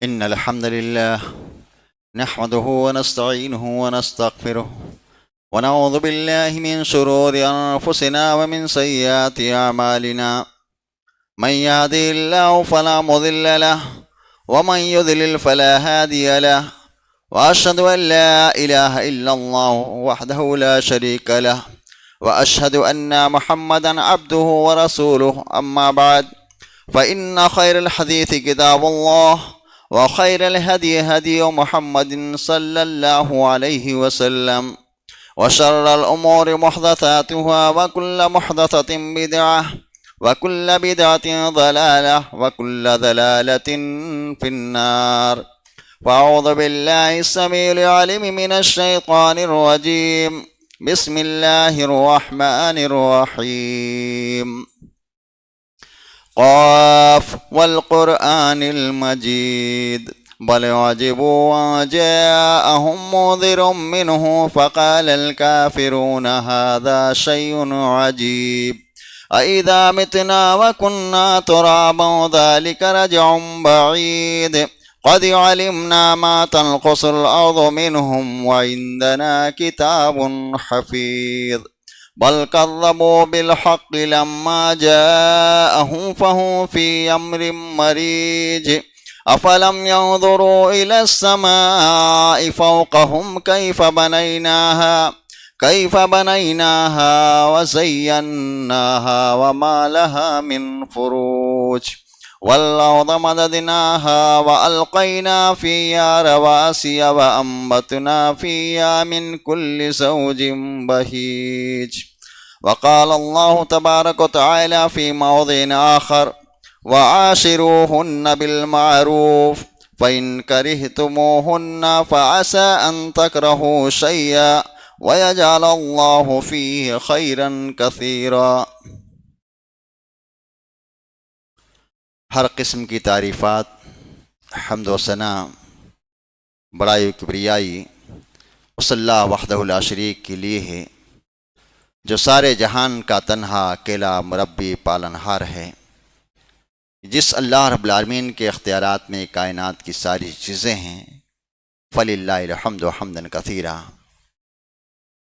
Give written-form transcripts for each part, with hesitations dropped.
إن الحمد لله نحمده ونستعينه ونستغفره ونعوذ بالله من شرور أنفسنا ومن سيئات أعمالنا من يهده الله فلا مضل له ومن يضلل فلا هادي له وأشهد أن لا إله إلا الله وحده لا شريك له وأشهد أن محمدا عبده ورسوله أما بعد فإن خير الحديث كتاب الله وخير الهدي هدي محمد صلى الله عليه وسلم وشر الأمور محدثاتها وكل محدثة بدعة وكل بدعة ضلالة وكل ضلالة في النار. فأعوذ بالله السميع العليم من الشيطان الرجيم. بسم الله الرحمن الرحيم. قاف والقرآن المجيد بل عجبوا أن جاءهم منذر منه فقال الكافرون هذا شيء عجيب أإذا متنا وكنا ترابا ذلك رجع بعيد قد علمنا ما تنقص الأرض منهم وعندنا كتاب حفيظ بل كذبوا بالحق لما جاءهم فهم في أمر مريج أفلم ينظروا إلى السماء فوقهم كيف بنيناها وزيناها وما لها من فروج والأرض مددناها وألقينا فيها رواسي وأنبتنا فيها من كل زوج بهيج. وقال الله تبارك وتعالى في موضع آخر وعاشروهن بالمعروف فإن كرهتموهن فعسى أن تكرهوا شيئا ويجعل الله فيه خيرا كثيرا. ہر قسم کی تعریفات حمد و ثنا بڑائی و کبریائی اس اللہ وحدہ لا شریک کے لیے ہے جو سارے جہان کا تنہا اکیلا مربی پالنہار ہے. جس اللہ رب العالمین کے اختیارات میں کائنات کی ساری چیزیں ہیں فللہ الحمد حمدا کثیرا.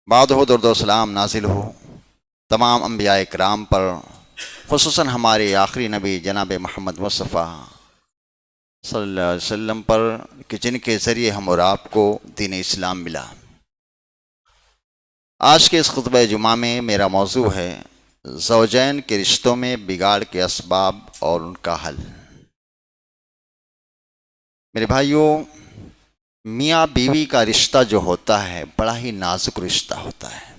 بعد ہو درود و سلام نازل ہو تمام انبیاء کرام پر، خصوصاً ہمارے آخری نبی جناب محمد مصطفیٰ صلی اللہ علیہ وسلم پر کہ جن کے ذریعے ہم اور آپ کو دین اسلام ملا. آج کے اس خطبہ جمعہ میں میرا موضوع ہے زوجین کے رشتوں میں بگاڑ کے اسباب اور ان کا حل. میرے بھائیوں، میاں بیوی کا رشتہ جو ہوتا ہے بڑا ہی نازک رشتہ ہوتا ہے.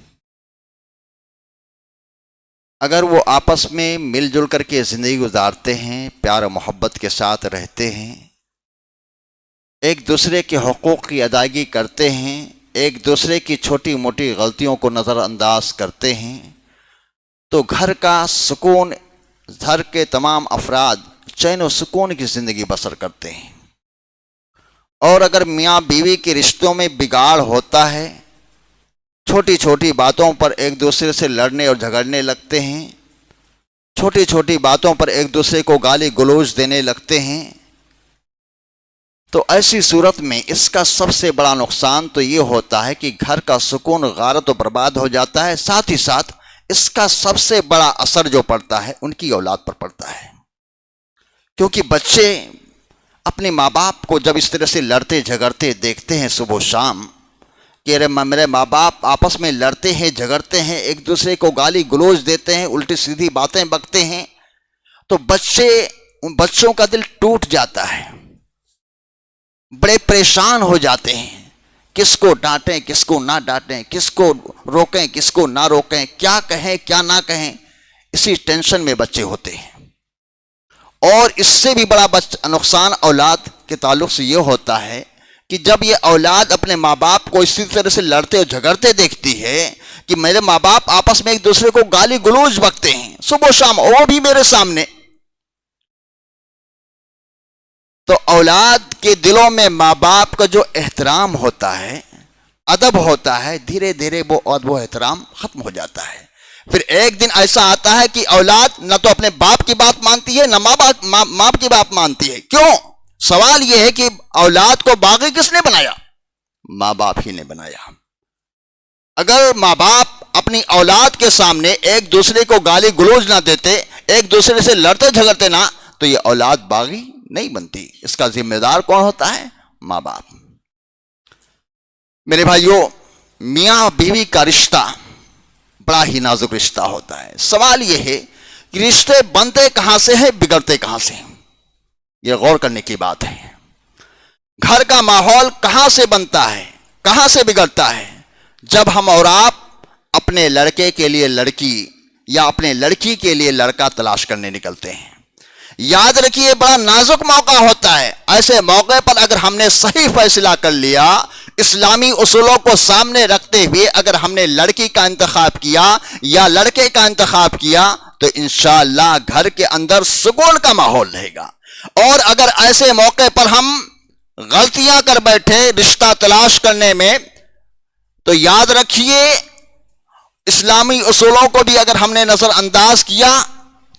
اگر وہ آپس میں مل جل کر کے زندگی گزارتے ہیں، پیار و محبت کے ساتھ رہتے ہیں، ایک دوسرے کے حقوق کی ادائیگی کرتے ہیں، ایک دوسرے کی چھوٹی موٹی غلطیوں کو نظر انداز کرتے ہیں، تو گھر کا سکون، گھر کے تمام افراد چین و سکون کی زندگی بسر کرتے ہیں. اور اگر میاں بیوی کے رشتوں میں بگاڑ ہوتا ہے، چھوٹی چھوٹی باتوں پر ایک دوسرے سے لڑنے اور جھگڑنے لگتے ہیں، چھوٹی چھوٹی باتوں پر ایک دوسرے کو گالی گلوچ دینے لگتے ہیں، تو ایسی صورت میں اس کا سب سے بڑا نقصان تو یہ ہوتا ہے کہ گھر کا سکون غارت و برباد ہو جاتا ہے. ساتھ ہی ساتھ اس کا سب سے بڑا اثر جو پڑتا ہے ان کی اولاد پر پڑتا ہے، کیونکہ بچے اپنے ماں باپ کو جب اس طرح سے لڑتے جھگڑتے دیکھتے ہیں صبح و شام کہ میرے ماں باپ آپس میں لڑتے ہیں، جھگڑتے ہیں، ایک دوسرے کو گالی گلوچ دیتے ہیں، الٹی سیدھی باتیں بکتے ہیں، تو بچوں کا دل ٹوٹ جاتا ہے، بڑے پریشان ہو جاتے ہیں. کس کو ڈانٹیں، کس کو نہ ڈانٹیں، کس کو روکیں، کس کو نہ روکیں، کیا کہیں کیا نہ کہیں، اسی ٹینشن میں بچے ہوتے ہیں. اور اس سے بھی بڑا نقصان اولاد کے تعلق سے یہ ہوتا ہے کہ جب یہ اولاد اپنے ماں باپ کو اسی طرح سے لڑتے اور جھگڑتے دیکھتی ہے کہ میرے ماں باپ آپس میں ایک دوسرے کو گالی گلوچ بکتے ہیں صبح و شام، وہ بھی میرے سامنے، تو اولاد کے دلوں میں ماں باپ کا جو احترام ہوتا ہے، ادب ہوتا ہے، دھیرے دھیرے وہ احترام ختم ہو جاتا ہے. پھر ایک دن ایسا آتا ہے کہ اولاد نہ تو اپنے باپ کی بات مانتی ہے، نہ ماں باپ کی بات مانتی ہے. کیوں؟ سوال یہ ہے کہ اولاد کو باغی کس نے بنایا؟ ماں باپ ہی نے بنایا۔ اگر ماں باپ اپنی اولاد کے سامنے ایک دوسرے کو گالی گلوچ نہ دیتے، ایک دوسرے سے لڑتے جھگڑتے نہ، تو یہ اولاد باغی نہیں بنتی۔ اس کا ذمہ دار کون ہوتا ہے؟ ماں باپ۔ میرے بھائیوں، میاں بیوی کا رشتہ بڑا ہی نازک رشتہ ہوتا ہے۔ سوال یہ ہے کہ رشتے بنتے کہاں سے ہیں، بگڑتے کہاں سے ہیں؟ یہ غور کرنے کی بات ہے۔ گھر کا ماحول کہاں سے بنتا ہے، کہاں سے بگڑتا ہے؟ جب ہم اور آپ اپنے لڑکے کے لیے لڑکی یا اپنے لڑکی کے لیے لڑکا تلاش کرنے نکلتے ہیں۔ یاد رکھیے، بڑا نازک موقع ہوتا ہے۔ ایسے موقع پر اگر ہم نے صحیح فیصلہ کر لیا، اسلامی اصولوں کو سامنے رکھتے ہوئے اگر ہم نے لڑکی کا انتخاب کیا یا لڑکے کا انتخاب کیا، تو انشاءاللہ گھر کے اندر سکون کا ماحول رہے گا۔ اور اگر ایسے موقع پر ہم غلطیاں کر بیٹھے رشتہ تلاش کرنے میں، تو یاد رکھیے اسلامی اصولوں کو بھی اگر ہم نے نظر انداز کیا،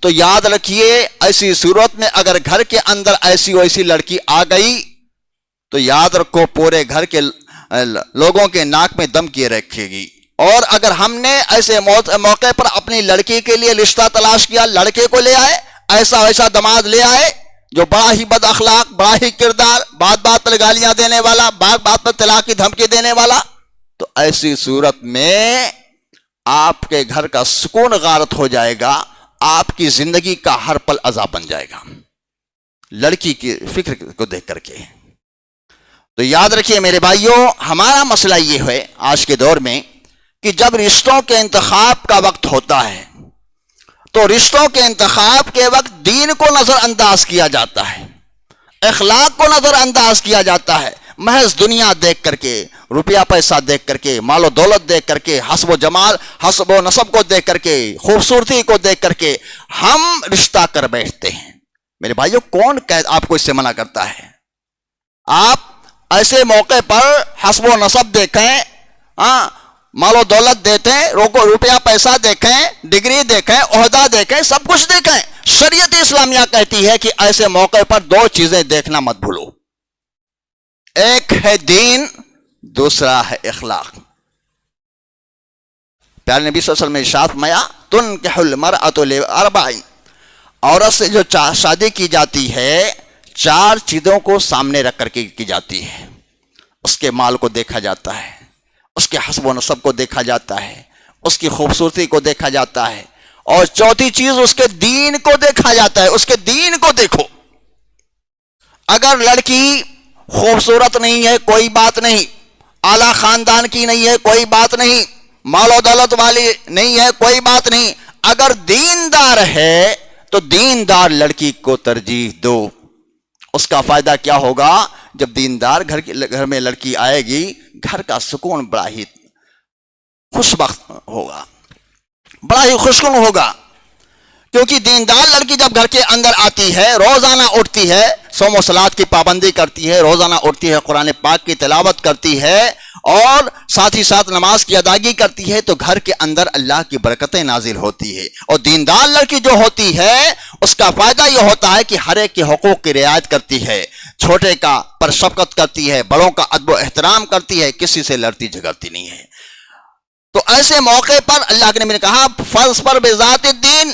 تو یاد رکھیے ایسی صورت میں اگر گھر کے اندر ایسی ویسی لڑکی آ گئی، تو یاد رکھو پورے گھر کے لوگوں کے ناک میں دم کیے رکھے گی۔ اور اگر ہم نے ایسے موقع پر اپنی لڑکی کے لیے رشتہ تلاش کیا، لڑکے کو لے آئے، ایسا ویسا داماد لے آئے جو بڑا ہی بد اخلاق، بڑا ہی کردار، بات بات پر گالیاں دینے والا، بات بات پر طلاق کی دھمکی دینے والا، تو ایسی صورت میں آپ کے گھر کا سکون غارت ہو جائے گا، آپ کی زندگی کا ہر پل عذاب بن جائے گا لڑکی کی فکر کو دیکھ کر کے۔ تو یاد رکھیے میرے بھائیوں، ہمارا مسئلہ یہ ہے آج کے دور میں کہ جب رشتوں کے انتخاب کا وقت ہوتا ہے، تو رشتوں کے انتخاب کے وقت دین کو نظر انداز کیا جاتا ہے، اخلاق کو نظر انداز کیا جاتا ہے۔ محض دنیا دیکھ کر کے، روپیہ پیسہ دیکھ کر کے، مال و دولت دیکھ کر کے، حسب و جمال، حسب و نسب کو دیکھ کر کے، خوبصورتی کو دیکھ کر کے ہم رشتہ کر بیٹھتے ہیں۔ میرے بھائیوں، کون آپ کو اس سے منع کرتا ہے؟ آپ ایسے موقع پر حسب و نسب دیکھیں، مال و دولت دیکھیں، روپیہ پیسہ دیکھیں، ڈگری دیکھیں، عہدہ دیکھیں، سب کچھ دیکھیں۔ شریعت اسلامیہ کہتی ہے کہ ایسے موقع پر دو چیزیں دیکھنا مت بھولو، ایک ہے دین، دوسرا ہے اخلاق۔ پیارے نبی صلی اللہ علیہ وسلم نے ارشاد فرمایا، تنکح المرأۃ لاربع، عورت سے جو شادی کی جاتی ہے 4 چیزوں کو سامنے رکھ کر کے کی جاتی ہے۔ اس کے مال کو دیکھا جاتا ہے، اس کے حسب و نسب کو دیکھا جاتا ہے، اس کی خوبصورتی کو دیکھا جاتا ہے، اور چوتھی چیز اس کے دین کو دیکھا جاتا ہے۔ اس کے دین کو دیکھو۔ اگر لڑکی خوبصورت نہیں ہے کوئی بات نہیں، اعلیٰ خاندان کی نہیں ہے کوئی بات نہیں، مال و دولت والی نہیں ہے کوئی بات نہیں، اگر دیندار ہے تو دیندار لڑکی کو ترجیح دو۔ اس کا فائدہ کیا ہوگا؟ جب دیندار گھر میں لڑکی آئے گی، گھر کا سکون بڑا ہی خوش بخت ہوگا، بڑا ہی خوشگوار ہوگا، کیونکہ دیندار لڑکی جب گھر کے اندر آتی ہے، روزانہ اٹھتی ہے، صوم و صلات کی پابندی کرتی ہے، روزانہ اٹھتی ہے، قرآن پاک کی تلاوت کرتی ہے، اور ساتھ ہی ساتھ نماز کی ادائیگی کرتی ہے، تو گھر کے اندر اللہ کی برکتیں نازل ہوتی ہے۔ اور دیندار لڑکی جو ہوتی ہے، اس کا فائدہ یہ ہوتا ہے کہ ہر ایک کے حقوق کی رعایت کرتی ہے، چھوٹے کا پر شفقت کرتی ہے، بڑوں کا ادب و احترام کرتی ہے، کسی سے لڑتی جھگڑتی نہیں ہے۔ تو ایسے موقع پر اللہ کے نبی نے کہا، فرض پر بذات الدین،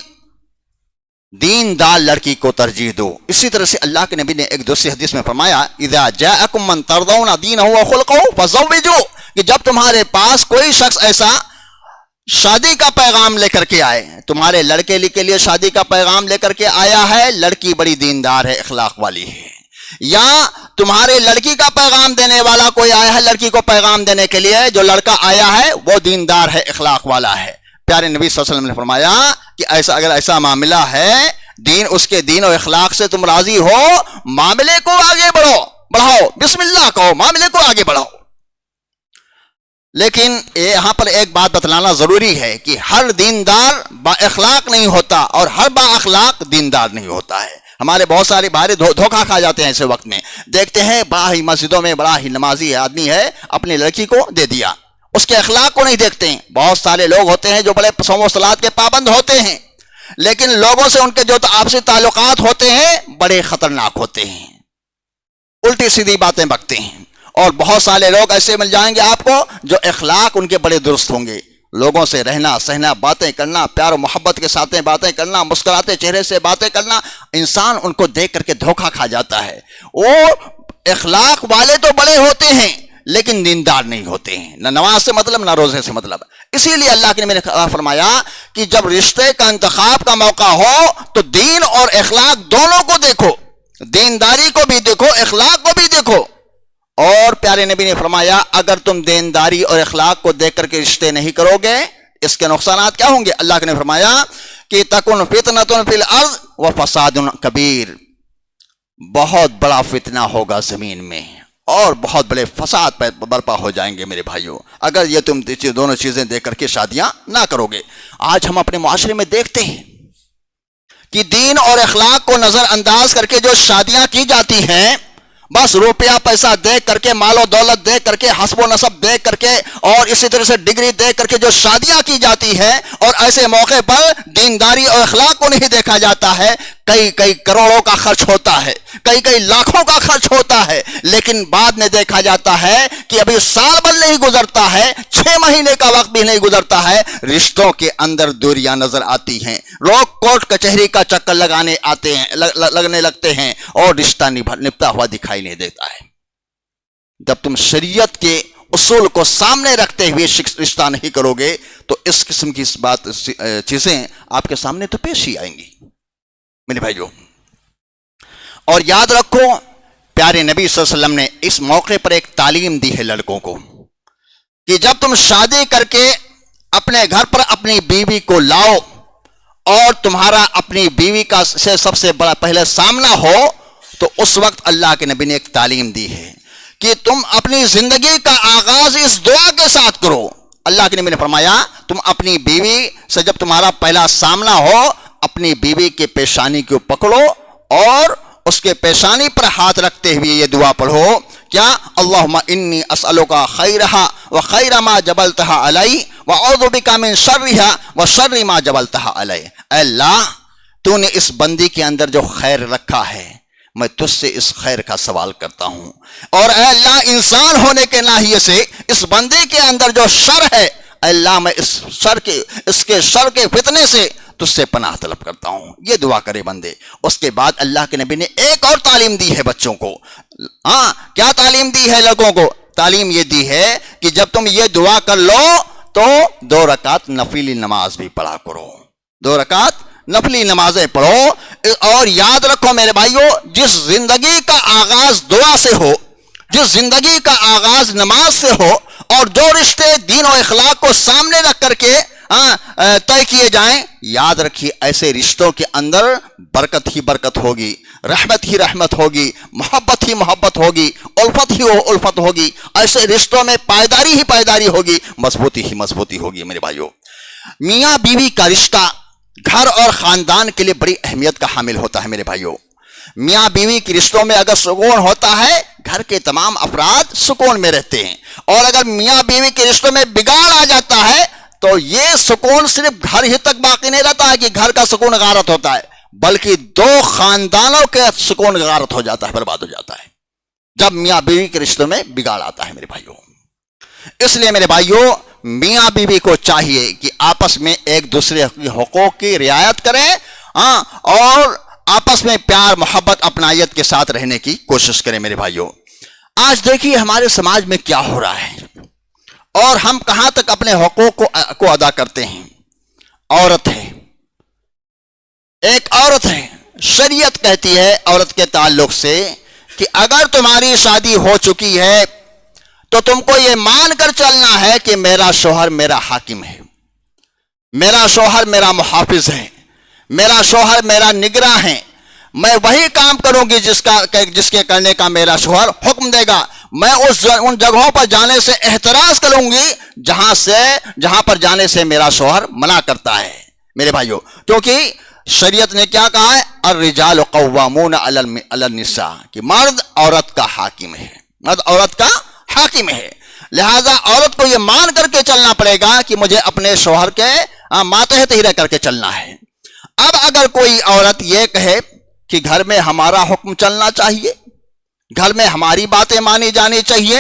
دیندار لڑکی کو ترجیح دو۔ اسی طرح سے اللہ کے نبی نے ایک دوسری حدیث میں فرمایا، اذا جاءکم من ترضون دینہ وخلقہ فزوجوہ، کہ جب تمہارے پاس کوئی شخص ایسا شادی کا پیغام لے کر کے آئے، تمہارے لڑکے کے لیے شادی کا پیغام لے کر کے آیا ہے، لڑکی بڑی دیندار ہے، اخلاق والی ہے، یا تمہارے لڑکی کا پیغام دینے والا کوئی آیا ہے لڑکی کو پیغام دینے کے لیے، جو لڑکا آیا ہے وہ دیندار ہے، اخلاق والا ہے، پیارے نبی صلی اللہ علیہ وسلم نے فرمایا کہ اگر ایسا معاملہ ہے، اس کے دین و اخلاق سے تم راضی ہو، معاملے کو آگے بڑھاؤ، بسم اللہ کہو، معاملے کو آگے بڑھاؤ۔ لیکن یہاں پر ایک بات بتلانا ضروری ہے کہ ہر دیندار با اخلاق نہیں ہوتا، اور ہر با اخلاق دیندار نہیں ہوتا ہے۔ ہمارے بہت سارے بھائی دھوکہ کھا جاتے ہیں ایسے وقت میں، دیکھتے ہیں بڑا ہی مسجدوں میں بڑا ہی نمازی آدمی ہے، اپنی لڑکی کو دے دیا، اس کے اخلاق کو نہیں دیکھتے ہیں۔ بہت سارے لوگ ہوتے ہیں جو بڑے صوم و صلات کے پابند ہوتے ہیں، لیکن لوگوں سے ان کے جو آپسی تعلقات ہوتے ہیں بڑے خطرناک ہوتے ہیں۔ الٹی سیدھی باتیں بکتے ہیں. اور بہت سارے لوگ ایسے مل جائیں گے آپ کو جو اخلاق ان کے بڑے درست ہوں گے. لوگوں سے رہنا سہنا، باتیں کرنا، پیار و محبت کے ساتھ باتیں کرنا، مسکراتے چہرے سے باتیں کرنا، انسان ان کو دیکھ کر کے دھوکہ کھا جاتا ہے. وہ اخلاق والے تو بڑے ہوتے ہیں لیکن دیندار نہیں ہوتے ہیں، نہ نماز سے مطلب نہ روزے سے مطلب. اسی لیے اللہ کے نبی نے فرمایا کہ جب رشتے کا انتخاب کا موقع ہو تو دین اور اخلاق دونوں کو دیکھو، دینداری کو بھی دیکھو، اخلاق کو بھی دیکھو. اور پیارے نبی نے فرمایا اگر تم دینداری اور اخلاق کو دیکھ کر کے رشتے نہیں کرو گے اس کے نقصانات کیا ہوں گے؟ اللہ نے فرمایا کہ تکن فتنۃ فی الارض وفساد کبیر، بہت بڑا فتنہ ہوگا زمین میں اور بہت بڑے فساد برپا ہو جائیں گے میرے بھائیوں اگر یہ تم دونوں چیزیں دیکھ کر کے شادیاں نہ کرو گے. آج ہم اپنے معاشرے میں دیکھتے ہیں کہ دین اور اخلاق کو نظر انداز کر کے جو شادیاں کی جاتی ہیں، بس روپیہ پیسہ دیکھ کر کے، مال و دولت دیکھ کر کے، حسب و نسب دیکھ کر کے، اور اسی طرح سے ڈگری دیکھ کر کے جو شادیاں کی جاتی ہیں، اور ایسے موقع پر دینداری اور اخلاق کو نہیں دیکھا جاتا ہے. کئی کروڑوں کا خرچ ہوتا ہے، کئی لاکھوں کا خرچ ہوتا ہے، لیکن بعد میں دیکھا جاتا ہے کہ ابھی سال بھر نہیں گزرتا ہے، 6 مہینے کا وقت بھی نہیں گزرتا ہے، رشتوں کے اندر دوریاں نظر آتی ہیں. لوگ کورٹ کچہری کا چکر لگانے آتے ہیں، لگنے لگتے ہیں اور رشتہ نپتا ہوا دکھائی نہیں دیتا ہے. جب تم شریعت کے اصول کو سامنے رکھتے ہوئے رشتہ نہیں کرو گے تو اس قسم کی چیزیں آپ کے سامنے تو پیش ہی آئیں گی میرے بھائیو. اور یاد رکھو پیارے نبی صلی اللہ علیہ وسلم نے اس موقع پر ایک تعلیم دی ہے لڑکوں کو کہ جب تم شادی کر کے اپنے گھر پر اپنی بیوی کو لاؤ اور تمہارا اپنی بیوی کا سے سب سے بڑا پہلے سامنا ہو تو اس وقت اللہ کے نبی نے ایک تعلیم دی ہے کہ تم اپنی زندگی کا آغاز اس دعا کے ساتھ کرو. اللہ کے نبی نے فرمایا تم اپنی بیوی سے جب تمہارا پہلا سامنا ہو اپنی بیوی کے پیشانی کو پکڑو اور اس کے پیشانی پر ہاتھ رکھتے ہوئے یہ دعا پڑھو کیا اللہم انی اسألوکا خیرہا و خیر ما جبلتہا علی و اعوذ بکا من شرہا و شر ما جبلتہا علی. اے اللہ تو نے اس بندی کے اندر جو خیر رکھا ہے میں تجھ سے اس خیر کا سوال کرتا ہوں، اور اے اللہ انسان ہونے کے ناحیے سے اس بندی کے اندر جو شر ہے اے اللہ میں اس کے شر کے فتنے سے تجھ سے پناہ طلب کرتا ہوں. یہ دعا کرے بندے. اس کے بعد اللہ کے نبی نے ایک اور تعلیم دی ہے بچوں کو. کیا تعلیم دی ہے لڑکوں کو؟ تعلیم یہ دی ہے کہ جب تم یہ دعا کر لو تو 2 رکعت نفلی نماز بھی پڑھا کرو، 2 رکعت نفلی نمازیں پڑھو. اور یاد رکھو میرے بھائیو جس زندگی کا آغاز دعا سے ہو، جس زندگی کا آغاز نماز سے ہو، اور جو رشتے دین و اخلاق کو سامنے رکھ کر کے طے کیے جائیں، یاد رکھیے ایسے رشتوں کے اندر برکت ہی برکت ہوگی، رحمت ہی رحمت ہوگی، محبت ہی محبت ہوگی، الفت ہی الفت ہوگی. ایسے رشتوں میں پائیداری ہی پائیداری ہوگی، مضبوطی ہی مضبوطی ہوگی میرے بھائیو. میاں بیوی کا رشتہ گھر اور خاندان کے لیے بڑی اہمیت کا حامل ہوتا ہے میرے بھائیو. میاں بیوی کے رشتوں میں اگر سکون ہوتا ہے گھر کے تمام افراد سکون میں رہتے ہیں، اور اگر میاں بیوی کے رشتوں میں بگاڑ آ جاتا ہے تو یہ سکون صرف گھر ہی تک باقی نہیں رہتا ہے کہ گھر کا سکون غارت ہوتا ہے، بلکہ 2 خاندانوں کے سکون غارت ہو جاتا ہے، برباد ہو جاتا ہے جب میاں بیوی کے رشتوں میں بگاڑ آتا ہے میرے بھائیوں. اس لیے میرے بھائیوں میاں بیوی کو چاہیے کہ آپس میں ایک دوسرے کے حقوق کی رعایت کریں اور آپس میں پیار محبت اپنائیت کے ساتھ رہنے کی کوشش کریں میرے بھائیوں. آج دیکھیے ہمارے سماج میں کیا ہو رہا ہے اور ہم کہاں تک اپنے حقوق کو ادا کرتے ہیں. عورت ہے، ایک عورت ہے، شریعت کہتی ہے عورت کے تعلق سے کہ اگر تمہاری شادی ہو چکی ہے تو تم کو یہ مان کر چلنا ہے کہ میرا شوہر میرا حاکم ہے، میرا شوہر میرا محافظ ہے، میرا شوہر میرا نگراں ہے. میں وہی کام کروں گی جس کے کرنے کا میرا شوہر حکم دے گا. میں ان جگہوں پر جانے سے احتراز کروں گی جہاں پر جانے سے میرا شوہر منع کرتا ہے میرے بھائیوں. کیونکہ شریعت نے کیا کہا ہے؟ الرجال قوامون علی النساء، کہ مرد عورت کا حاکم ہے، مرد عورت کا حاکم ہے. لہذا عورت کو یہ مان کر کے چلنا پڑے گا کہ مجھے اپنے شوہر کے ماتحت ہی رہ کر کے چلنا ہے. اب اگر کوئی عورت یہ کہے کہ گھر میں ہمارا حکم چلنا چاہیے، گھر میں ہماری باتیں مانی جانی چاہیے،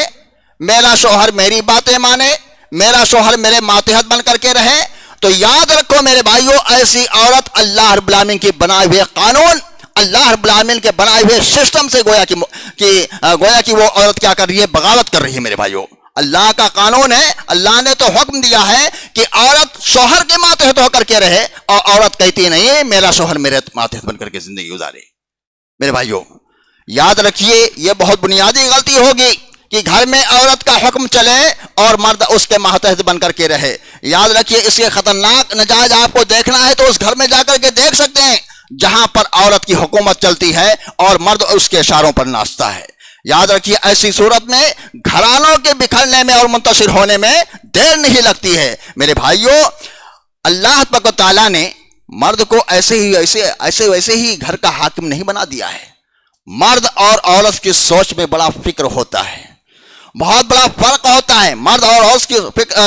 میرا شوہر میری باتیں مانے، میرا شوہر میرے ماتحت بن کر کے رہے۔ تو یاد رکھو میرے بھائیوں، ایسی عورت اللہ رب العالمین کی بنائے ہوئے قانون، اللہ رب العالمین کے بنائے ہوئے سسٹم سے گویا کہ وہ عورت کیا کر رہی ہے؟ بغاوت کر رہی ہے میرے بھائیوں۔ اللہ کا قانون ہے، اللہ نے تو حکم دیا ہے کہ عورت شوہر کے ماتحت ہو کر کے رہے، اور عورت کہتی نہیں میرا شوہر میرے ماتحت بن کر کے زندگی گزارے۔ میرے بھائیوں یاد رکھیے، یہ بہت بنیادی غلطی ہوگی کہ گھر میں عورت کا حکم چلے اور مرد اس کے ماتحت بن کر کے رہے۔ یاد رکھیے، اس کے خطرناک نتائج آپ کو دیکھنا ہے تو اس گھر میں جا کر کے دیکھ سکتے ہیں جہاں پر عورت کی حکومت چلتی ہے اور مرد اس کے اشاروں پر ناچتا ہے۔ یاد رکھیے، ایسی صورت میں گھرانوں کے بکھرنے میں اور منتشر ہونے میں دیر نہیں لگتی ہے۔ میرے بھائیوں، اللہ تبارک و تعالیٰ نے مرد کو ویسے ہی گھر کا حاکم نہیں بنا دیا ہے۔ مرد اور عورت کی سوچ میں بڑا فکر ہوتا ہے، بہت بڑا فرق ہوتا ہے۔ مرد اور عورت کی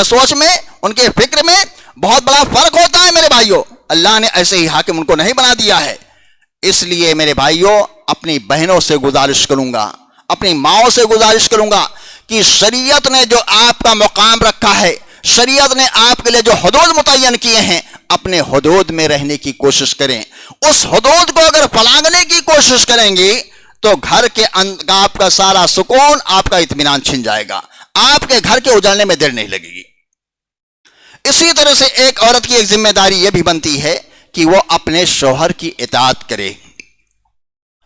سوچ میں، ان کے فکر میں بہت بڑا فرق ہوتا ہے میرے بھائیوں۔ اللہ نے ایسے ہی حاکم ان کو نہیں بنا دیا ہے۔ اس لیے میرے بھائیوں، اپنی بہنوں سے گزارش کروں گا، اپنی ماؤں سے گزارش کروں گا کہ شریعت نے جو آپ کا مقام رکھا ہے، شریعت نے آپ کے لیے جو حدود متعین کیے ہیں، اپنے حدود میں رہنے کی کوشش کریں۔ اس حدود کو اگر پھلانگنے کی کوشش کریں گی تو گھر کے آپ کا سارا سکون، آپ کا اطمینان چھن جائے گا، آپ کے گھر کے اجڑنے میں دیر نہیں لگے گی۔ اسی طرح سے ایک عورت کی ایک ذمہ داری یہ بھی بنتی ہے کہ وہ اپنے شوہر کی اطاعت کرے۔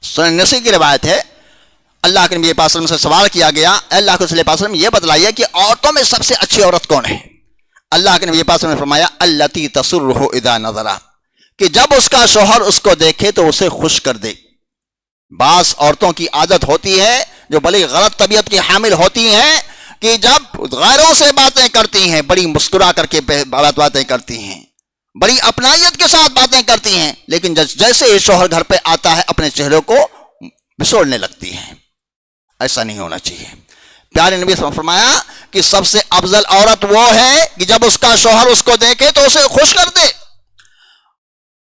سنن نسائی کی روایت ہے، اللہ کے نبی پاک صلی اللہ علیہ وسلم سے سوال کیا گیا، اے اللہ کے رسول پاک صلی اللہ علیہ وسلم یہ بتلائیے کہ عورتوں میں سب سے اچھی عورت کون ہے؟ اللہ کے نبی پاک صلی اللہ علیہ وسلم نے فرمایا التی تسرہ اذا نظر، کہ جب اس کا شوہر اس کو دیکھے تو اسے خوش کر دے۔ بعض عورتوں کی عادت ہوتی ہے جو بڑی غلط طبیعت کی حامل ہوتی ہیں کہ جب غیروں سے باتیں کرتی ہیں بڑی مسکرا کر کے باتیں کرتی ہیں، بڑی اپنائیت کے ساتھ باتیں کرتی ہیں، لیکن جیسے ہی شوہر گھر پہ آتا ہے اپنے چہرے کو بسوڑنے لگتی ہیں۔ ایسا نہیں ہونا چاہیے۔ پیارے نبی صلی اللہ علیہ وسلم نے فرمایا کہ سب سے افضل عورت وہ ہے کہ جب اس کا شوہر اس کو دیکھے تو اسے خوش کر دے،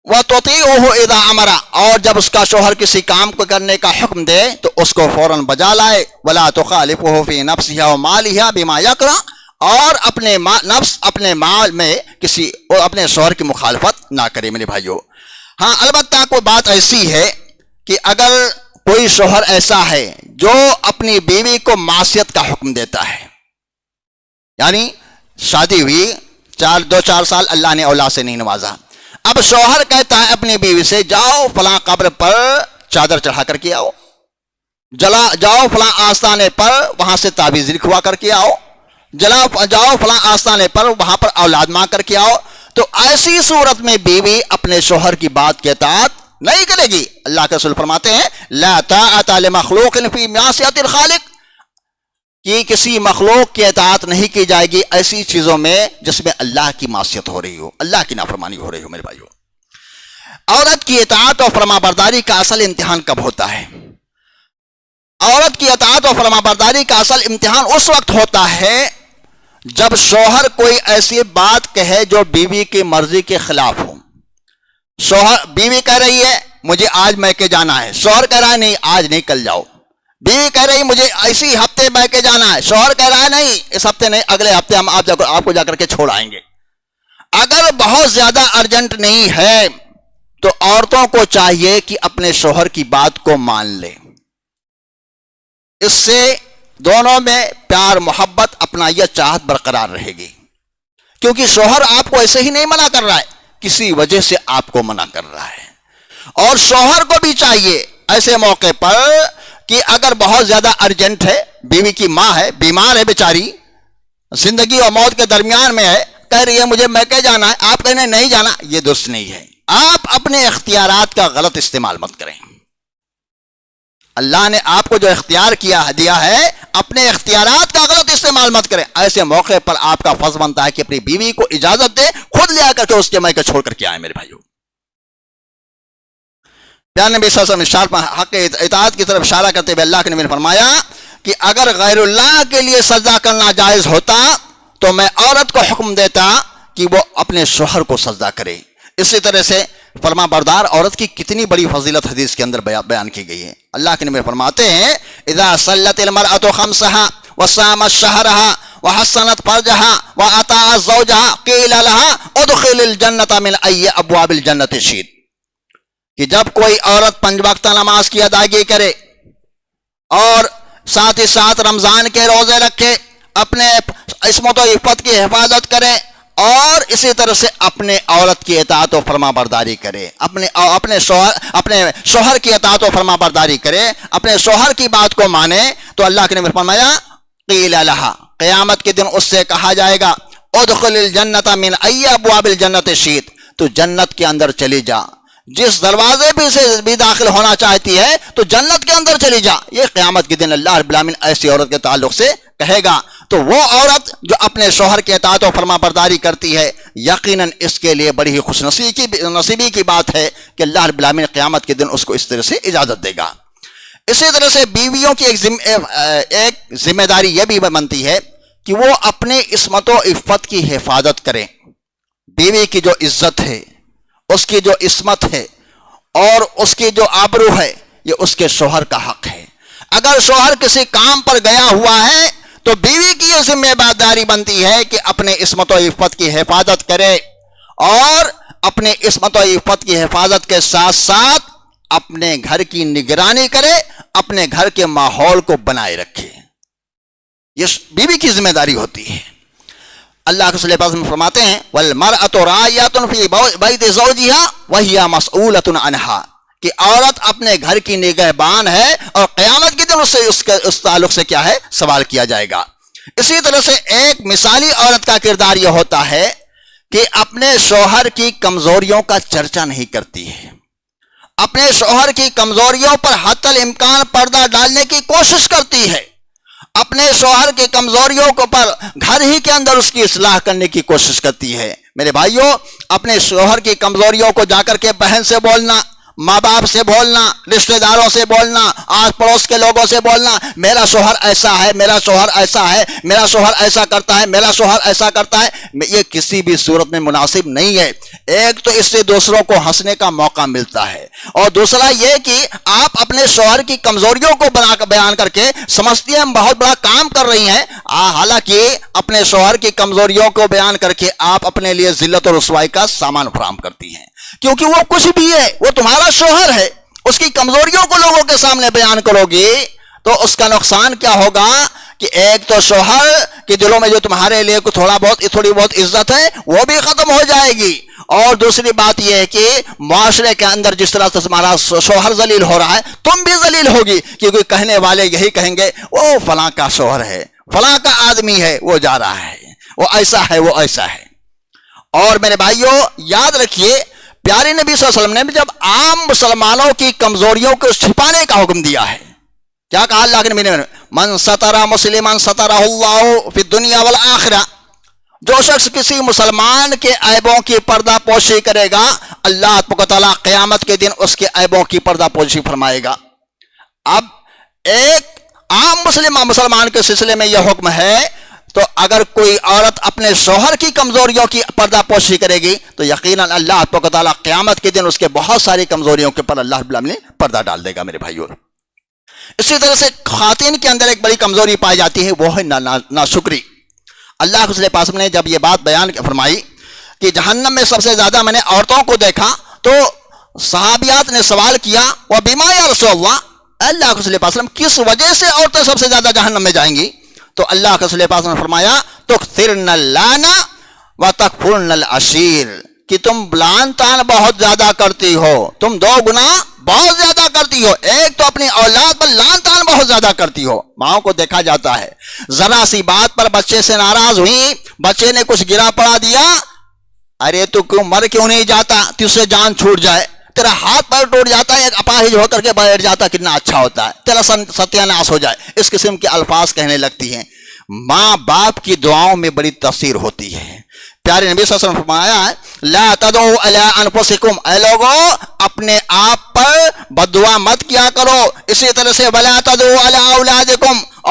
وَتُطِيعُهُ إِذَا أَمَرَ، اور جب اس کا شوہر کسی کام کو کرنے کا حکم دے تو اس کو فوراً بجا لائے، وَلَا تُخَالِفُهُ فِي نَفْسِهَا وَمَالِهَا بِمَا يَكْرَهُ، اور اپنے نفس اپنے مال میں اپنے شوہر کی مخالفت نہ کرے۔ میرے بھائیو، ہاں البتہ کوئی بات ایسی ہے کہ اگر کوئی شوہر ایسا ہے جو اپنی بیوی کو معصیت کا حکم دیتا ہے، یعنی شادی ہوئی 2-4 سال اللہ نے اولاد سے نہیں نوازا، اب شوہر کہتا ہے اپنی بیوی سے جاؤ فلاں قبر پر چادر چڑھا کر کے آؤ، جاؤ فلاں آستانے پر وہاں سے تعویذ لکھوا کر کے آؤ، جاؤ فلاں آستانے پر وہاں پر اولاد مانگ کر کے آؤ، تو ایسی صورت میں بیوی اپنے شوہر کی بات کے اطاعت نہیں کرے گی۔ اللہ کے رسول فرماتے ہیں لا طاعت لمخلوق فی معصیۃ الخالق، کہ کسی مخلوق کی اطاعت نہیں کی جائے گی ایسی چیزوں میں جس میں اللہ کی معصیت ہو رہی ہو، اللہ کی نافرمانی ہو رہی ہو۔ میرے بھائیو، عورت کی اطاعت اور فرما برداری کا اصل امتحان کب ہوتا ہے؟ عورت کی اطاعت اور فرما برداری کا اصل امتحان اس وقت ہوتا ہے جب شوہر کوئی ایسی بات کہے جو بیوی کی مرضی کے خلاف ہو۔ بیوی کہہ رہی ہے مجھے آج میکے جانا ہے، شوہر کہہ رہا ہے نہیں آج نہیں کل جاؤ۔ بیوی کہہ رہی مجھے اسی ہفتے میکے جانا ہے، شوہر کہہ رہا ہے نہیں اس ہفتے نہیں اگلے ہفتے ہم آپ کو جا کر کے چھوڑ آئیں گے۔ اگر بہت زیادہ ارجنٹ نہیں ہے تو عورتوں کو چاہیے کہ اپنے شوہر کی بات کو مان لے، اس سے دونوں میں پیار محبت اپنائیت چاہت برقرار رہے گی، کیونکہ شوہر آپ کو ایسے ہی نہیں منع کر رہا ہے، کسی وجہ سے آپ کو منع کر رہا ہے۔ اور شوہر کو بھی چاہیے ایسے موقع پر کہ اگر بہت زیادہ ارجنٹ ہے، بیوی کی ماں ہے بیمار ہے بیچاری، زندگی اور موت کے درمیان میں ہے، کہہ رہی ہے مجھے میکے جانا ہے، آپ کہنے نہیں جانا، یہ درست نہیں ہے۔ آپ اپنے اختیارات کا غلط استعمال مت کریں۔ اللہ نے آپ کو جو اختیار دیا ہے اپنے اختیارات کا غلط استعمال مت کریں۔ ایسے موقع پر آپ کا فرض بنتا ہے کہ اپنی بیوی کو اجازت دے، خود لے آ کر کے اس کے میکے چھوڑ کر کے آئے۔ میرے بھائیو، پیارے نبی صلی اللہ علیہ وسلم حق اطاعت کی طرف اشارہ کرتے ہوئے اللہ کے نبی نے فرمایا کہ اگر غیر اللہ کے لیے سجدہ کرنا جائز ہوتا تو میں عورت کو حکم دیتا کہ وہ اپنے شوہر کو سجدہ کرے۔ اسی طرح سے فرما بردار عورت کی کتنی بڑی فضیلت حدیث کے اندر بیان کی گئی ہے۔ اللہ کے نبی فرماتے ہیں اذا صلت المرأة خمسها وصامت شهرها وحسنت فرجها واطاعت زوجها قیل لها ادخل الجنة من ای ابواب الجنة شئت، کہ جب کوئی عورت 5 وقت نماز کی ادائیگی کرے اور ساتھ ہی ساتھ رمضان کے روزے رکھے، اپنے عصمت و عفت کی حفاظت کرے اور اسی طرح سے اپنے عورت کی اطاعت و فرما برداری کرے، اپنے شوہر کی اطاعت و فرما برداری کرے، اپنے شوہر کی بات کو مانے، تو اللہ کے نبی نے فرمایا قیل لہا، قیامت کے دن اس سے کہا جائے گا ادخل الجنت من ای ابواب الجنت شئت، تو جنت کے اندر چلی جا، جس دروازے بھی سے بھی داخل ہونا چاہتی ہے تو جنت کے اندر چلی جا۔ یہ قیامت کے دن اللہ رب العالمین ایسی عورت کے تعلق سے کہے گا۔ تو وہ عورت جو اپنے شوہر کے اطاعت و فرما برداری کرتی ہے، یقیناً اس کے لیے بڑی ہی خوش نصیبی کی بات ہے کہ اللہ رب العالمین قیامت کے دن اس کو اس طرح سے اجازت دے گا۔ اسی طرح سے بیویوں کی ایک ذمہ داری یہ بھی بنتی ہے کہ وہ اپنے عصمت و عفت کی حفاظت کریں۔ بیوی کی جو عزت ہے، اس کی جو عصمت ہے اور اس کی جو آبرو ہے، یہ اس کے شوہر کا حق ہے۔ اگر شوہر کسی کام پر گیا ہوا ہے تو بیوی کی یہ ذمہ داری بنتی ہے کہ اپنے عصمت و عفت کی حفاظت کرے اور اپنے عصمت و عفت کی حفاظت کے ساتھ ساتھ اپنے گھر کی نگرانی کرے، اپنے گھر کے ماحول کو بنائے رکھے۔ یہ بیوی کی ذمہ داری ہوتی ہے۔ اللہ کے صلی اللہ علیہ وسلم فرماتے ہیں وَالْمَرْأَةُ رَاعِيَةٌ فِي بَيْتِ زَوْجِهَا وَهِيَ مَسْئُولَةٌ عَنْهَا، کہ عورت اپنے گھر کی نگہبان ہے اور قیامت کے دن اس تعلق سے کیا ہے، سوال کیا جائے گا۔ اسی طرح سے ایک مثالی عورت کا کردار یہ ہوتا ہے کہ اپنے شوہر کی کمزوریوں کا چرچا نہیں کرتی ہے، اپنے شوہر کی کمزوریوں پر حتی الامکان پردہ ڈالنے کی کوشش کرتی ہے، اپنے شوہر کی کمزوریوں کو پر گھر ہی کے اندر اس کی اصلاح کرنے کی کوشش کرتی ہے۔ میرے بھائیوں، اپنے شوہر کی کمزوریوں کو جا کر کے بہن سے بولنا، ماں باپ سے بولنا، رشتہ داروں سے بولنا، آس پڑوس کے لوگوں سے بولنا، میرا شوہر ایسا ہے، میرا شوہر ایسا ہے، میرا شوہر ایسا کرتا ہے، میرا شوہر ایسا کرتا ہے، یہ کسی بھی صورت میں مناسب نہیں ہے۔ ایک تو اس سے دوسروں کو ہنسنے کا موقع ملتا ہے، اور دوسرا یہ کہ آپ اپنے شوہر کی کمزوریوں کو بیان کر کے سمجھتی ہیں ہم بہت بڑا کام کر رہی ہیں، حالانکہ اپنے شوہر کی کمزوریوں کو بیان کر کے آپ اپنے لیے ذلت اور رسوائی کا سامان فراہم کرتی ہیں، کیونکہ وہ کچھ بھی ہے، وہ تمہارا شوہر ہے۔ اس کی کمزوریوں کو لوگوں کے سامنے بیان کرو گی تو اس کا نقصان کیا ہوگا کہ ایک تو شوہر کے دلوں میں جو تمہارے لیے تھوڑی بہت عزت ہے وہ بھی ختم ہو جائے گی، اور دوسری بات یہ ہے کہ معاشرے کے اندر جس طرح سے تمہارا شوہر ذلیل ہو رہا ہے تم بھی ذلیل ہوگی، کیونکہ کہنے والے یہی کہیں گے وہ فلاں کا شوہر ہے، فلاں کا آدمی ہے، وہ جا رہا ہے، وہ ایسا ہے، وہ ایسا ہے۔ اور میرے بھائیوں یاد رکھیے، پیارے نبی صلی اللہ علیہ وسلم نے جب عام مسلمانوں کی کمزوریوں کو چھپانے کا حکم دیا ہے، کیا کہا اللہ کے نبی نے؟ من ستر مسلما سترہ اللہ فی الدنیا والآخرہ، جو شخص کسی مسلمان کے عیبوں کی پردہ پوشی کرے گا، اللہ تعالیٰ قیامت کے دن اس کے عیبوں کی پردہ پوشی فرمائے گا۔ اب ایک عام مسلمان کے سلسلے میں یہ حکم ہے، تو اگر کوئی عورت اپنے شوہر کی کمزوریوں کی پردہ پوشی کرے گی تو یقیناً اللہ تعالیٰ قیامت کے دن اس کے بہت ساری کمزوریوں کے پر اللہ رب العالمین پردہ ڈال دے گا۔ میرے بھائیوں، اسی طرح سے خواتین کے اندر ایک بڑی کمزوری پائی جاتی ہے، وہ ہے ناشکری۔ اللہ کے رسول پاک نے جب یہ بات بیان فرمائی کہ جہنم میں سب سے زیادہ میں نے عورتوں کو دیکھا، تو صحابیات نے سوال کیا وہ بیما یا رسول اللہ کے رسول پاک کس وجہ سے عورتیں سب سے زیادہ جہنم میں جائیں گی؟ تو اللہ کے رسول پاک نے فرمایا تکثرن اللعن وتکفرن العشیر، کہ تم لعن طعن بہت زیادہ کرتی ہو، تم 2 گناہ بہت زیادہ کرتی ہو، ایک تو اپنی اولاد پر لعن طعن بہت زیادہ کرتی ہو۔ ماؤں کو دیکھا جاتا ہے ذرا سی بات پر بچے سے ناراض ہوئی، بچے نے کچھ گرا پڑا دیا، ارے تو مر کیوں نہیں جاتا، تجھ سے جان چھوٹ جائے، تیرا ہاتھ پیر ٹوٹ جاتا ہے، ایک اپاہج ہو کر کے بیٹھ جاتا، کتنا اچھا ہوتا ہے، تیرا ستیہ ناش ہو جائے، اس قسم کے الفاظ کہنے لگتی ہیں۔ ماں باپ کی دعاؤں میں بڑی تاثیر ہوتی ہے۔ پیارے نبی صلی اللہ علیہ وسلم نے فرمایا ہے لا تدعوا علی انفسکم، اے لوگوں اپنے آپ پر بددعا مت کیا کرو، اسی طرح سے ولا تدعوا علی اولادکم،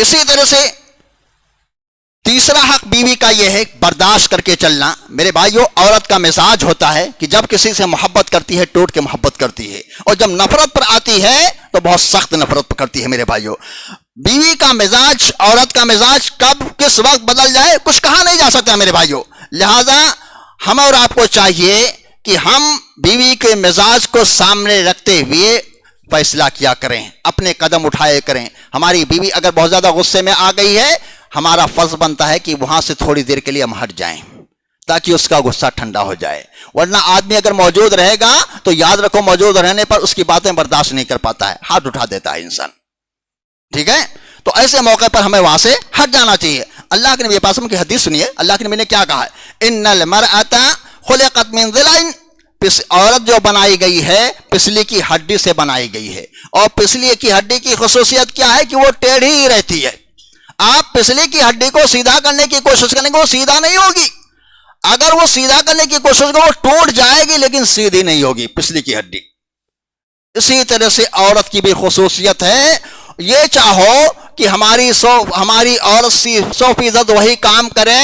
اسی طرح سے تیسرا حق بیوی کا یہ ہے برداشت کر کے چلنا. میرے بھائیو، عورت کا مزاج ہوتا ہے کہ جب کسی سے محبت کرتی ہے ٹوٹ کے محبت کرتی ہے، اور جب نفرت پر آتی ہے تو بہت سخت نفرت کرتی ہے. میرے بھائیو، بیوی کا مزاج، عورت کا مزاج کب کس وقت بدل جائے کچھ کہا نہیں جا سکتا میرے بھائیو. لہذا ہم اور آپ کو چاہیے کہ ہم بیوی کے مزاج کو سامنے رکھتے ہوئے فیصلہ کیا کریں، اپنے قدم اٹھائے کریں. ہماری بیوی اگر بہت زیادہ غصے میں آ گئی ہے، ہمارا فرض بنتا ہے کہ وہاں سے تھوڑی دیر کے لیے ہم ہٹ جائیں تاکہ اس کا غصہ ٹھنڈا ہو جائے. ورنہ آدمی اگر موجود رہے گا تو یاد رکھو موجود رہنے پر اس کی باتیں برداشت نہیں کر پاتا ہے، ہاتھ اٹھا دیتا ہے انسان. ٹھیک ہے، تو ایسے موقع پر ہمیں وہاں سے ہٹ جانا چاہیے. اللہ کے نبی پاک کی حدیث سنیے، اللہ کے نبی نے کیا کہا ہے، ان المرأۃ خلقت من ضلع، عورت جو بنائی گئی ہے پسلی کی ہڈی سے بنائی گئی ہے. اور پسلی کی ہڈی کی خصوصیت کیا ہے کہ وہ ٹیڑھی ہی رہتی ہے. آپ پسلی کی ہڈی کو سیدھا کرنے کی کوشش کریں گے وہ سیدھا نہیں ہوگی. اگر وہ سیدھا کرنے کی کوشش کرے وہ ٹوٹ جائے گی لیکن سیدھی نہیں ہوگی پسلی کی ہڈی. اسی طرح سے عورت کی بھی خصوصیت ہے، یہ چاہو کہ ہماری عورت 100% وہی کام کرے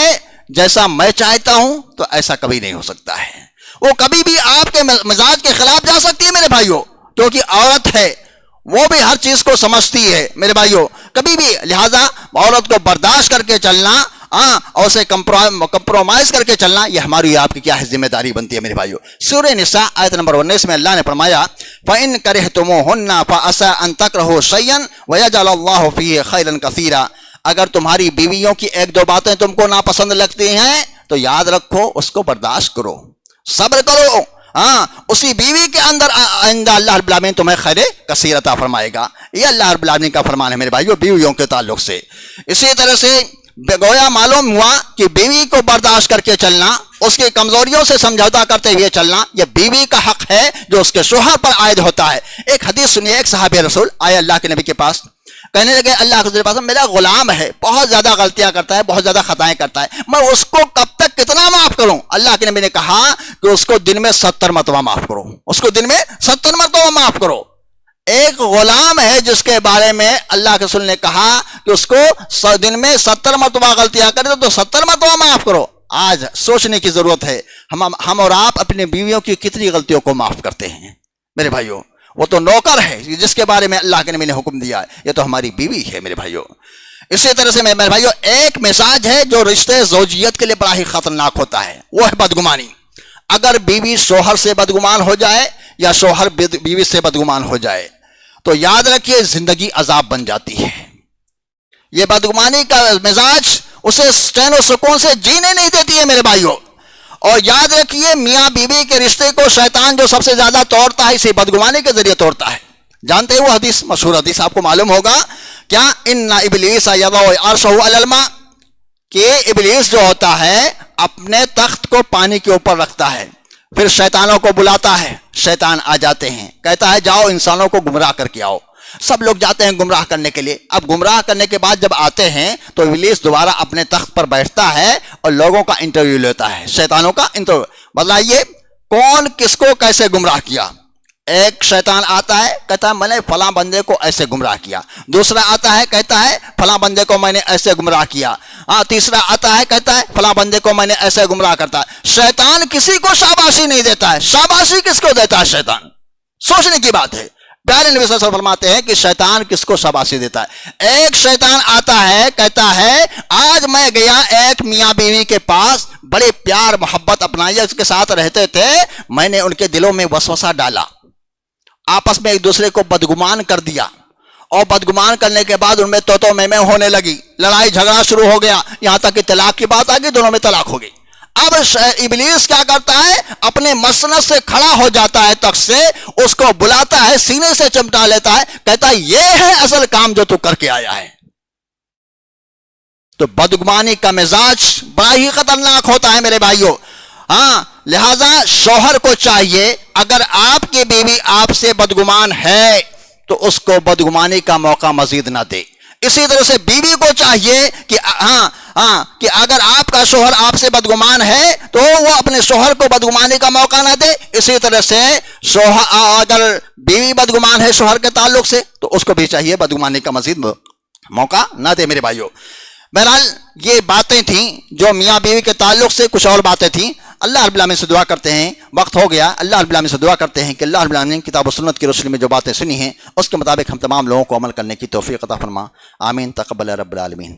جیسا میں چاہتا ہوں تو ایسا کبھی نہیں ہو سکتا ہے. وہ کبھی بھی آپ کے مزاج کے خلاف جا سکتی ہے میرے بھائیوں، کیونکہ عورت ہے، وہ بھی ہر چیز کو سمجھتی ہے میرے بھائیوں کبھی بھی. لہذا عورت کو برداشت کر کے چلنا اور اسے کمپرومائز کر کے چلنا، یہ ہماری آپ کی کیا ہے ذمہ داری بنتی ہے میرے بھائیوں. سورہ نساء آیت نمبر 19 میں اللہ نے فرمایا فَإِن كَرِهْتُمُوهُنَّ فَعَسَىٰ أَن تَكْرَهُوا شَيْئًا وَيَجْعَلَ اللَّهُ فِيهِ خَيْرًا كَثِيرًا. اگر تمہاری بیویوں کی ایک دو باتیں تم کو ناپسند لگتی ہیں تو یاد رکھو اس کو برداشت کرو، صبر کرو. اسی بیوی کے اندر آئندہ اللہ رب العالمین تمہیں خیر کثیر عطا فرمائے گا. یہ اللہ رب العالمین کا فرمان ہے میرے بھائیو بیویوں کے تعلق سے. اسی طرح سے گویا معلوم ہوا کہ بیوی کو برداشت کر کے چلنا، اس کی کمزوریوں سے سمجھوتا کرتے ہوئے چلنا، یہ بیوی کا حق ہے جو اس کے شوہر پر عائد ہوتا ہے. ایک حدیث سنیے، ایک صحابی رسول آئے اللہ کے نبی کے پاس، کہنے لگے اللہ کے پاس میرا غلام ہے، بہت زیادہ غلطیاں کرتا ہے، بہت زیادہ خطائیں کرتا ہے، میں اس کو کب تک کتنا معاف کروں؟ اللہ کے نبی نے کہا کہ اس کو دن میں 70 مرتبہ معاف کرو، اس کو دن میں 70 مرتبہ معاف کرو. ایک غلام ہے جس کے بارے میں اللہ کے رسول نے کہا کہ اس کو دن میں 70 مرتبہ غلطیاں کرے تو 70 مرتبہ معاف کرو. آج سوچنے کی ضرورت ہے ہم اور آپ اپنے بیویوں کی کتنی غلطیوں کو معاف کرتے ہیں میرے بھائیوں. وہ تو نوکر ہے جس کے بارے میں اللہ کے نبی نے حکم دیا ہے، یہ تو ہماری بیوی ہے میرے بھائیوں. اسی طرح سے میرے بھائیوں ایک مزاج ہے جو رشتے زوجیت کے لیے بڑا ہی خطرناک ہوتا ہے، وہ ہے بدگمانی. اگر بیوی شوہر سے بدگمان ہو جائے یا شوہر بیوی سے بدگمان ہو جائے تو یاد رکھیے زندگی عذاب بن جاتی ہے. یہ بدگمانی کا مزاج اسے چین و سکون سے جینے نہیں دیتی ہے میرے بھائیوں. اور یاد رکھیے میاں بیوی کے رشتے کو شیطان جو سب سے زیادہ توڑتا ہے اسی بدگمانی کے ذریعے توڑتا ہے. جانتے ہیں وہ حدیث، مشہور حدیث آپ کو معلوم ہوگا کیا، ان ابلیس یضع عرشہ علی الماء، کہ ابلیس جو ہوتا ہے اپنے تخت کو پانی کے اوپر رکھتا ہے، پھر شیطانوں کو بلاتا ہے، شیطان آ جاتے ہیں، کہتا ہے جاؤ انسانوں کو گمراہ کر کے آؤ. سب لوگ جاتے ہیں گمراہ کرنے کے لیے. اب گمراہ کرنے کے بعد جب آتے ہیں تو ابلیس دوبارہ اپنے تخت پر بیٹھتا ہے اور لوگوں کا انٹرویو لیتا ہے، شیطانوں کا انٹرویو. بتلائیے کون کس کو کیسے گمراہ کیا؟ ایک شیطان آتا ہے کہتا ہے میں نے فلاں بندے کو ایسے گمراہ کیا، دوسرا آتا ہے کہتا ہے فلاں بندے کو میں نے ایسے گمراہ کیا، تیسرا آتا ہے کہتا ہے فلاں بندے کو میں نے ایسے گمراہ کرتا ہے. شیطان کسی کو شاباشی نہیں دیتا ہے. شاباشی کس کو دیتا ہے شیطان؟ سوچنے کی بات ہے. پیارے نبی صلی اللہ علیہ وسلم فرماتے ہیں کہ شیطان کس کو شاباشی دیتا ہے؟ ایک شیطان آتا ہے کہتا ہے آج میں گیا ایک میاں بیوی کے پاس، بڑے پیار محبت اپنائی اس کے ساتھ رہتے تھے، میں نے ان کے دلوں میں وسوسہ ڈالا، آپس میں ایک دوسرے کو بدگمان کر دیا، اور بدگمان کرنے کے بعد ان میں تو میں ہونے لگی، لڑائی جھگڑا شروع ہو گیا، یہاں تک کہ طلاق کی بات آ گئی، دونوں میں طلاق ہو گئی. اب ابلیس کیا کرتا ہے؟ اپنے مسند سے کھڑا ہو جاتا ہے تخت سے، اس کو بلاتا ہے، سینے سے چمٹا لیتا ہے، کہتا ہے یہ ہے اصل کام جو تو کر کے آیا ہے. تو بدگمانی کا مزاج بڑا ہی خطرناک ہوتا ہے میرے بھائیوں. لہذا شوہر کو چاہیے اگر آپ کی بیوی آپ سے بدگمان ہے تو اس کو بدگمانی کا موقع مزید نہ دے. اسی طرح سے بیوی کو چاہیے کہ کہ اگر آپ کا شوہر آپ سے بدگمان ہے تو وہ اپنے شوہر کو بدگمانی کا موقع نہ دے. اسی طرح سے اگر بیوی بدگمان ہے شوہر کے تعلق سے تو اس کو بھی چاہیے بدگمانی کا مزید موقع نہ دے میرے بھائیوں۔ بہرحال یہ باتیں تھیں جو میاں بیوی کے تعلق سے، کچھ اور باتیں تھیں۔ اللہ رب العالمین سے دعا کرتے ہیں، وقت ہو گیا، اللہ رب العالمین سے دعا کرتے ہیں کہ اللہ رب العالمین کتاب و سنت کی روشنی میں جو باتیں سنی ہیں اس کے مطابق ہم تمام لوگوں کو عمل کرنے کی توفیق عطا فرما، آمین، تقبل رب العالمین۔